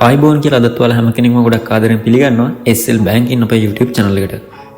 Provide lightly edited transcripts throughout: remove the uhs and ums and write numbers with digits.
ආයිබෝන් කියලා අදත් ඔයාලා හැම කෙනෙක්ම ගොඩක් ආදරෙන් පිළිගන්නවා SL Banking අපේ YouTube channel එකට.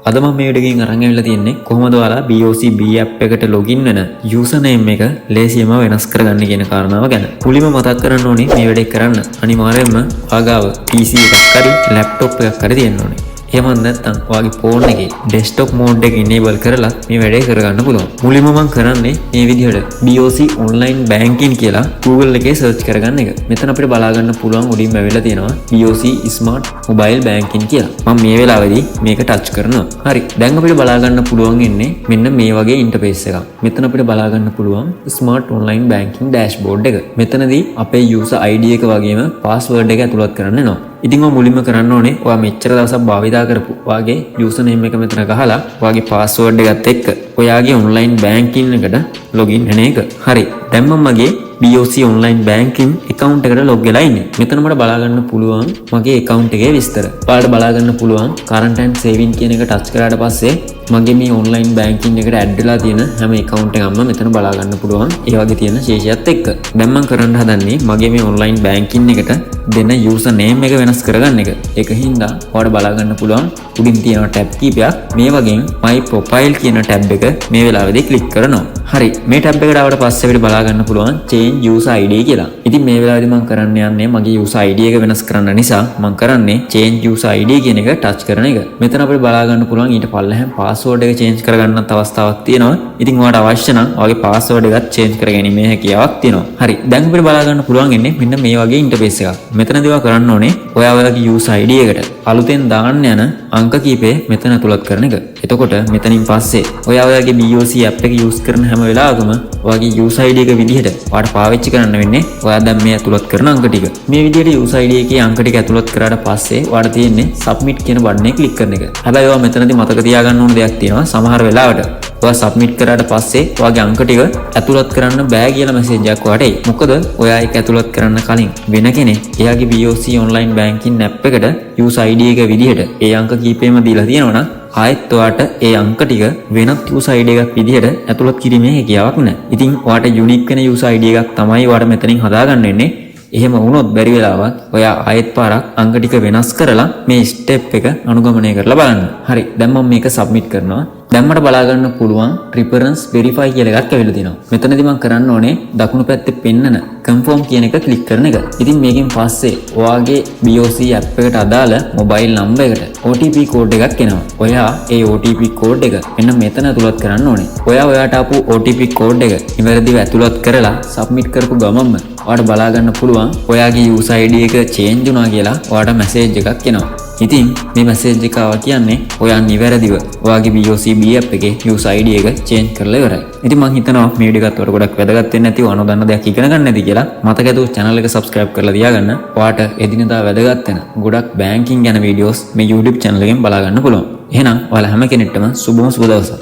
අද මම මේ වීඩියෝ එකෙන් අරන් ඇවිල්ලා තියෙන්නේ කොහොමද ඔයාලා BOC B app එකට login වෙන username එක ලේසියෙන්ම වෙනස් කරගන්න කියන කාරණාව ගැන. මුලින්ම මතක් කරගන්න ඕනේ මේ වැඩේ කරන්න අනිවාර්යයෙන්ම ආගාව PC එකක් හරි laptop එකක් හරි තියෙන්න ඕනේ. එහෙම නැත්නම් ඔයාගේ ෆෝන් එකේ desktop mode එක enable කරලා මේ වැඩේ කරගන්න පුළුවන්. මුලින්ම මම කරන්නේ මේ විදිහට BOC online banking කියලා Google එකේ search කරගන්න එක. මෙතන අපිට බලා ගන්න පුළුවන් උඩින්ම ඇවිල්ලා තියෙනවා BOC smart mobile banking කියලා. මම මේ වෙලාවේදී මේක touch කරනවා. හරි. දැන් අපිට බලා ගන්න පුළුවන් ඉන්නේ මෙන්න මේ වගේ interface එකක්. මෙතන අපිට බලා ගන්න පුළුවන් smart online banking dashboard එක. මෙතනදී අපේ user ID එක වගේම password එක ඇතුළත් කරන්න වෙනවා. ඉතින් ඔය මුලින්ම කරන්න ඕනේ ඔයා මෙච්චර දවසක් භාවිතා කරපු ඔයාගේ යූසර් නේම් එක මෙතන ගහලා ඔයාගේ පාස්වර්ඩ් එකත් එක්ක ඔයාගේ ඔන්ලයින් බැංකින් එකට ලොගින් වෙන එක. හරි. දැන් මම මගේ BOC online banking account එකට log වෙලා ඉන්නේ. මෙතන මට බලා ගන්න පුළුවන් මගේ account එකේ විස්තර. ඔයාලට බලා ගන්න පුළුවන් current and saving කියන එක touch කරාට පස්සේ මගේ මේ online banking එකට add වෙලා තියෙන හැම account එකක්ම මෙතන බලා ගන්න පුළුවන්. ඒ වගේ තියෙන ශේෂයත් එක්ක. දැන් මම කරන්න හදන්නේ මගේ මේ online banking එකට දෙන user name එක වෙනස් කරගන්න එක. ඒක හින්දා ඔයාලට බලා ගන්න පුළුවන් උඩින් තියෙන tab කීපයක් මේ වගේ my profile කියන tab එක මේ වෙලාවේදී click කරනවා. හරි. මේ tab එකට ආවට පස්සේ අපිට බලා ගන්න පුළුවන් change user ID කියලා. ඉතින් මේ වෙලාවේදී මම කරන්න යන්නේ මගේ user ID එක වෙනස් කරන්න නිසා මම කරන්නේ change user ID කියන එක touch කරන එක. මෙතන අපිට බලා ගන්න පුළුවන් ඊට පල්ලෙහාම password එක change කරගන්නත් අවස්ථාවක් තියෙනවා. ඉතින් ඔයාලට අවශ්‍ය නම් ඔයාගේ password එකත් change කරගැනීමේ හැකියාවක් තියෙනවා. හරි. දැන් අපිට බලා ගන්න පුළුවන් ඉන්නේ මෙන්න මේ වගේ interface එකක්. මෙතනදී ඔයා කරන්න ඕනේ ඔයා ඔයාගේ user ID එකට අලුතෙන් දාන්න යන අංක කීපය මෙතන ඇතුළත් කරන එක. එතකොට මෙතනින් පස්සේ ඔයා ඔයාගේ BOC app එක use කරන හැම වෙලාවකම ඔයාගේ user ID එක විදිහට ඔයාට පාවිච්චි කරන්න වෙන්නේ ඔයා දැන් මේ ඇතුළත් කරන අංක ටික. මේ විදිහට user ID එකේ අංක ටික ඇතුළත් කරාට පස්සේ ඔයාට තියෙන්නේ submit කියන බටන් එක click කරන එක. හැබැයි ඔයා මෙතනදී මතක තියාගන්න ඕන දෙයක් තියෙනවා. සමහර වෙලාවට ඔයා submit කරාට පස්සේ ඔයාගේ අංක ටික ඇතුළත් කරන්න බෑ කියලා මැසේජ් එකක් ඔයාට එයි. මොකද ඔයා ඒක ඇතුළත් කරන්න කලින් වෙන කෙනෙක් එයාගේ BOC online banking app එකට user ID එක විදිහට ඒ අංක කීපෙම දීලා තියෙනවා නම් ආයෙත් ඔයාට ඒ අංක ටික වෙනත් user ID එකක් විදිහට ඇතුළත් කිරීමේ හැකියාවක් නැහැ. ඉතින් ඔයාට unique වෙන user ID එකක් තමයි ඔයාට මෙතනින් හදාගන්න වෙන්නේ. එහෙම වුණොත් බැරි වෙලාවක් ඔයා ආයෙත් පාරක් අංක ටික වෙනස් කරලා මේ ස්ටෙප් එක අනුගමනය කරලා බලන්න. හරි. දැන් මම මේක සබ්මිට් කරනවා. දැන් මට බලා ගන්න පුළුවන් preference verify කියලා එකක් ඇවිල්ලා තියෙනවා. මෙතනදී මම කරන්න ඕනේ දකුණු පැත්තේ පෙන්නන confirm කියන එක click කරන එක. ඉතින් මේකෙන් පස්සේ ඔයාගේ BOC app එකට අදාළ mobile number එකට OTP code එකක් එනවා. ඔයා ඒ OTP code එක මෙන්න මෙතන ඇතුළත් කරන්න ඕනේ. ඔයා ඔයාට ආපු OTP code එක නිවැරදිව ඇතුළත් කරලා submit කරපු ගමන්ම ඔයාට බලා ගන්න පුළුවන් ඔයාගේ user ID එක change වුණා කියලා ඔයාට message එකක් එනවා. ඉතින් මේ මැසේජ් එක ආවා කියන්නේ ඔයා නිවැරදිව ඔයාගේ BOC B app එකේ user ID එක change කරලා ඉවරයි. ඉතින් මම හිතනවා මේ වීඩියෝ එකත් ඔයාලට ගොඩක් වැදගත් වෙන්නේ නැතිව අනොදන්න දෙයක් ඉගෙන ගන්න නැති කියලා. මතක ඇතුව channel එක subscribe කරලා තියාගන්න. ඔයාට එදිනෙදා වැදගත් වෙන ගොඩක් banking ගැන videos මේ YouTube channel එකෙන් බලා ගන්න පුළුවන්. එහෙනම් ඔයාලා හැම කෙනෙක්ටම සුබම සුබ දවසක්.